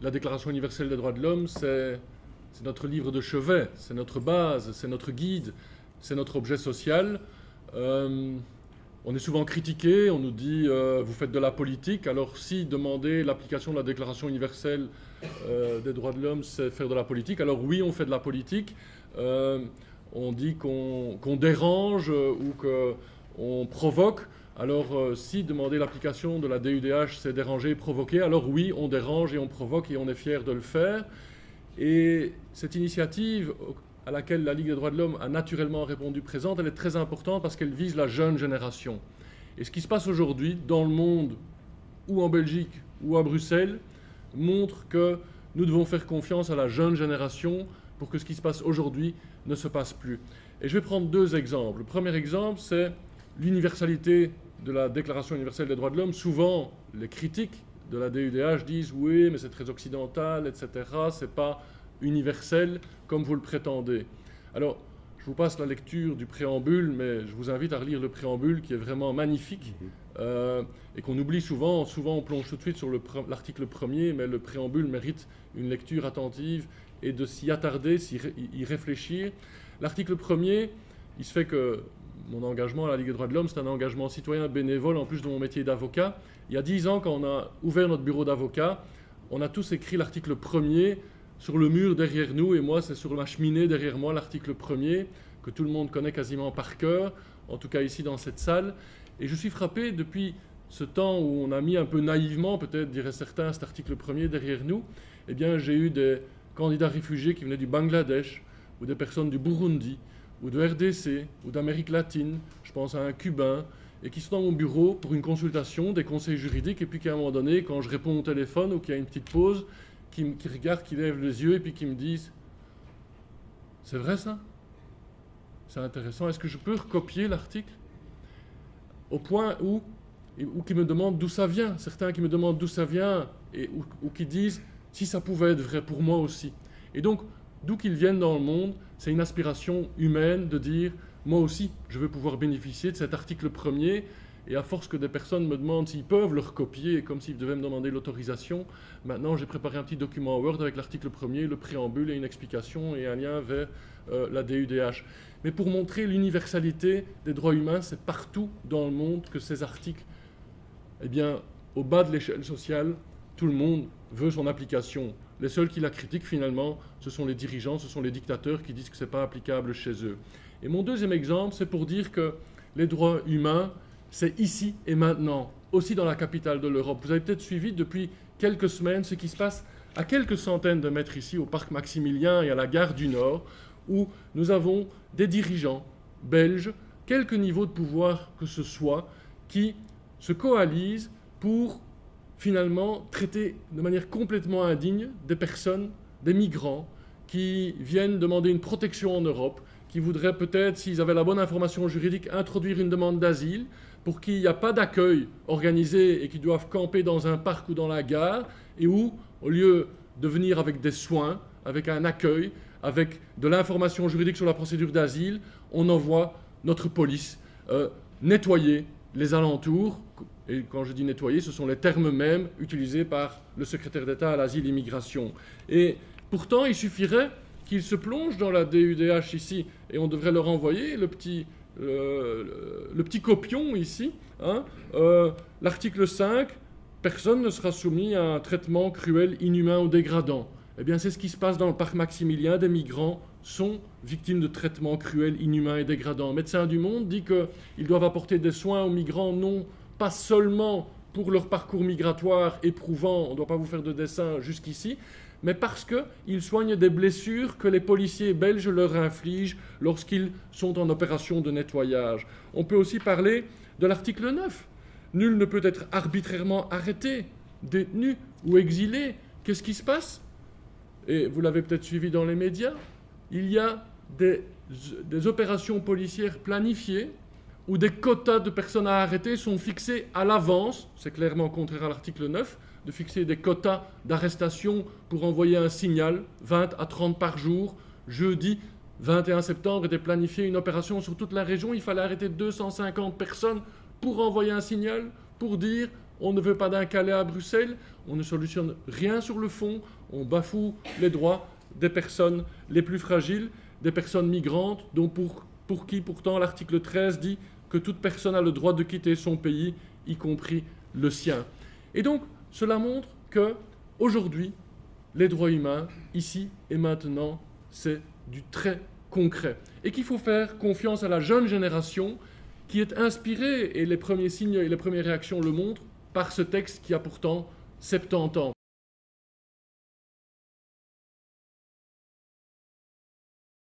La Déclaration universelle des droits de l'homme, c'est notre livre de chevet, c'est notre base, c'est notre guide, c'est notre objet social. On est souvent critiqué, on nous dit vous faites de la politique. Alors si demander l'application de la Déclaration universelle des droits de l'homme, c'est faire de la politique, alors oui, on fait de la politique. On dit qu'on dérange ou qu'on provoque. Alors si demander l'application de la DUDH, c'est déranger et provoquer, alors oui, on dérange et on provoque et on est fier de le faire. Et cette initiative à laquelle la Ligue des droits de l'homme a naturellement répondu présente, elle est très importante parce qu'elle vise la jeune génération. Et ce qui se passe aujourd'hui dans le monde, ou en Belgique, ou à Bruxelles, montre que nous devons faire confiance à la jeune génération pour que ce qui se passe aujourd'hui ne se passe plus. Et je vais prendre deux exemples. Le premier exemple, c'est l'universalité de la Déclaration universelle des droits de l'homme. Souvent, les critiques de la DUDH disent « oui, mais c'est très occidental, etc. C'est pas universel comme vous le prétendez ». Alors, je vous passe la lecture du préambule, mais je vous invite à relire le préambule qui est vraiment magnifique et qu'on oublie souvent. Souvent, on plonge tout de suite sur l'article 1er, mais le préambule mérite une lecture attentive et de s'y attarder, y réfléchir. L'article 1er, il se fait que mon engagement à la Ligue des droits de l'homme, c'est un engagement citoyen bénévole en plus de mon métier d'avocat. Il y a 10 ans, quand on a ouvert notre bureau d'avocat, on a tous écrit l'article 1er sur le mur derrière nous, et moi, c'est sur ma cheminée derrière moi, l'article 1er, que tout le monde connaît quasiment par cœur, en tout cas ici dans cette salle. Et je suis frappé depuis ce temps où on a mis un peu naïvement, peut-être diraient certains, cet article 1er derrière nous. Eh bien, j'ai eu des candidats réfugiés qui venaient du Bangladesh, ou des personnes du Burundi, ou de RDC, ou d'Amérique latine, je pense à un Cubain, et qui sont dans mon bureau pour une consultation, des conseils juridiques, et puis qu'à un moment donné, quand je réponds au téléphone ou qu'il y a une petite pause, qui regardent, qui lèvent les yeux, et puis qui me disent « C'est vrai ça? C'est intéressant. Est-ce que je peux recopier l'article ?» Au point où qui me demandent d'où ça vient. Certains qui me demandent d'où ça vient, ou qui disent « Si ça pouvait être vrai pour moi aussi. » Et donc, d'où qu'ils viennent dans le monde, c'est une aspiration humaine de dire « Moi aussi, je veux pouvoir bénéficier de cet article 1er ». Et à force que des personnes me demandent s'ils peuvent le recopier, comme s'ils devaient me demander l'autorisation, maintenant j'ai préparé un petit document Word avec l'article 1er, le préambule et une explication et un lien vers la DUDH. Mais pour montrer l'universalité des droits humains, c'est partout dans le monde que ces articles, eh bien, au bas de l'échelle sociale, tout le monde veut son application. Les seuls qui la critiquent finalement, ce sont les dirigeants, ce sont les dictateurs qui disent que ce n'est pas applicable chez eux. Et mon deuxième exemple, c'est pour dire que les droits humains, c'est ici et maintenant, aussi dans la capitale de l'Europe. Vous avez peut-être suivi depuis quelques semaines ce qui se passe à quelques centaines de mètres ici, au parc Maximilien et à la gare du Nord, où nous avons des dirigeants belges, quelque niveau de pouvoir que ce soit, qui se coalisent pour finalement traiter de manière complètement indigne des personnes, des migrants, qui viennent demander une protection en Europe, qui voudraient peut-être, s'ils avaient la bonne information juridique, introduire une demande d'asile, pour qu'il n'y a pas d'accueil organisé et qui doivent camper dans un parc ou dans la gare, et où, au lieu de venir avec des soins, avec un accueil, avec de l'information juridique sur la procédure d'asile, on envoie notre police nettoyer les alentours. Et quand je dis nettoyer, ce sont les termes mêmes utilisés par le secrétaire d'État à l'asile et l'immigration. Et pourtant, il suffirait qu'ils se plongent dans la DUDH ici, et on devrait leur envoyer le petit copion ici. Hein, l'article 5, personne ne sera soumis à un traitement cruel, inhumain ou dégradant. Eh bien, c'est ce qui se passe dans le parc Maximilien. Des migrants sont victimes de traitements cruels, inhumains et dégradants. Médecins du Monde dit qu'ils doivent apporter des soins aux migrants, non pas seulement pour leur parcours migratoire éprouvant, on ne doit pas vous faire de dessin jusqu'ici, mais parce qu'ils soignent des blessures que les policiers belges leur infligent lorsqu'ils sont en opération de nettoyage. On peut aussi parler de l'article 9. Nul ne peut être arbitrairement arrêté, détenu ou exilé. Qu'est-ce qui se passe? Et vous l'avez peut-être suivi dans les médias, il y a des opérations policières planifiées où des quotas de personnes à arrêter sont fixés à l'avance, c'est clairement contraire à l'article 9, de fixer des quotas d'arrestation pour envoyer un signal, 20 à 30 par jour. Jeudi 21 septembre était planifiée une opération sur toute la région, il fallait arrêter 250 personnes pour envoyer un signal, pour dire on ne veut pas d'un Calais à Bruxelles, on ne solutionne rien sur le fond, on bafoue les droits des personnes les plus fragiles, des personnes migrantes, dont pour qui pourtant l'article 13 dit que toute personne a le droit de quitter son pays, y compris le sien. Et donc, cela montre que aujourd'hui, les droits humains, ici et maintenant, c'est du très concret. Et qu'il faut faire confiance à la jeune génération qui est inspirée, et les premiers signes et les premières réactions le montrent, par ce texte qui a pourtant 70 ans.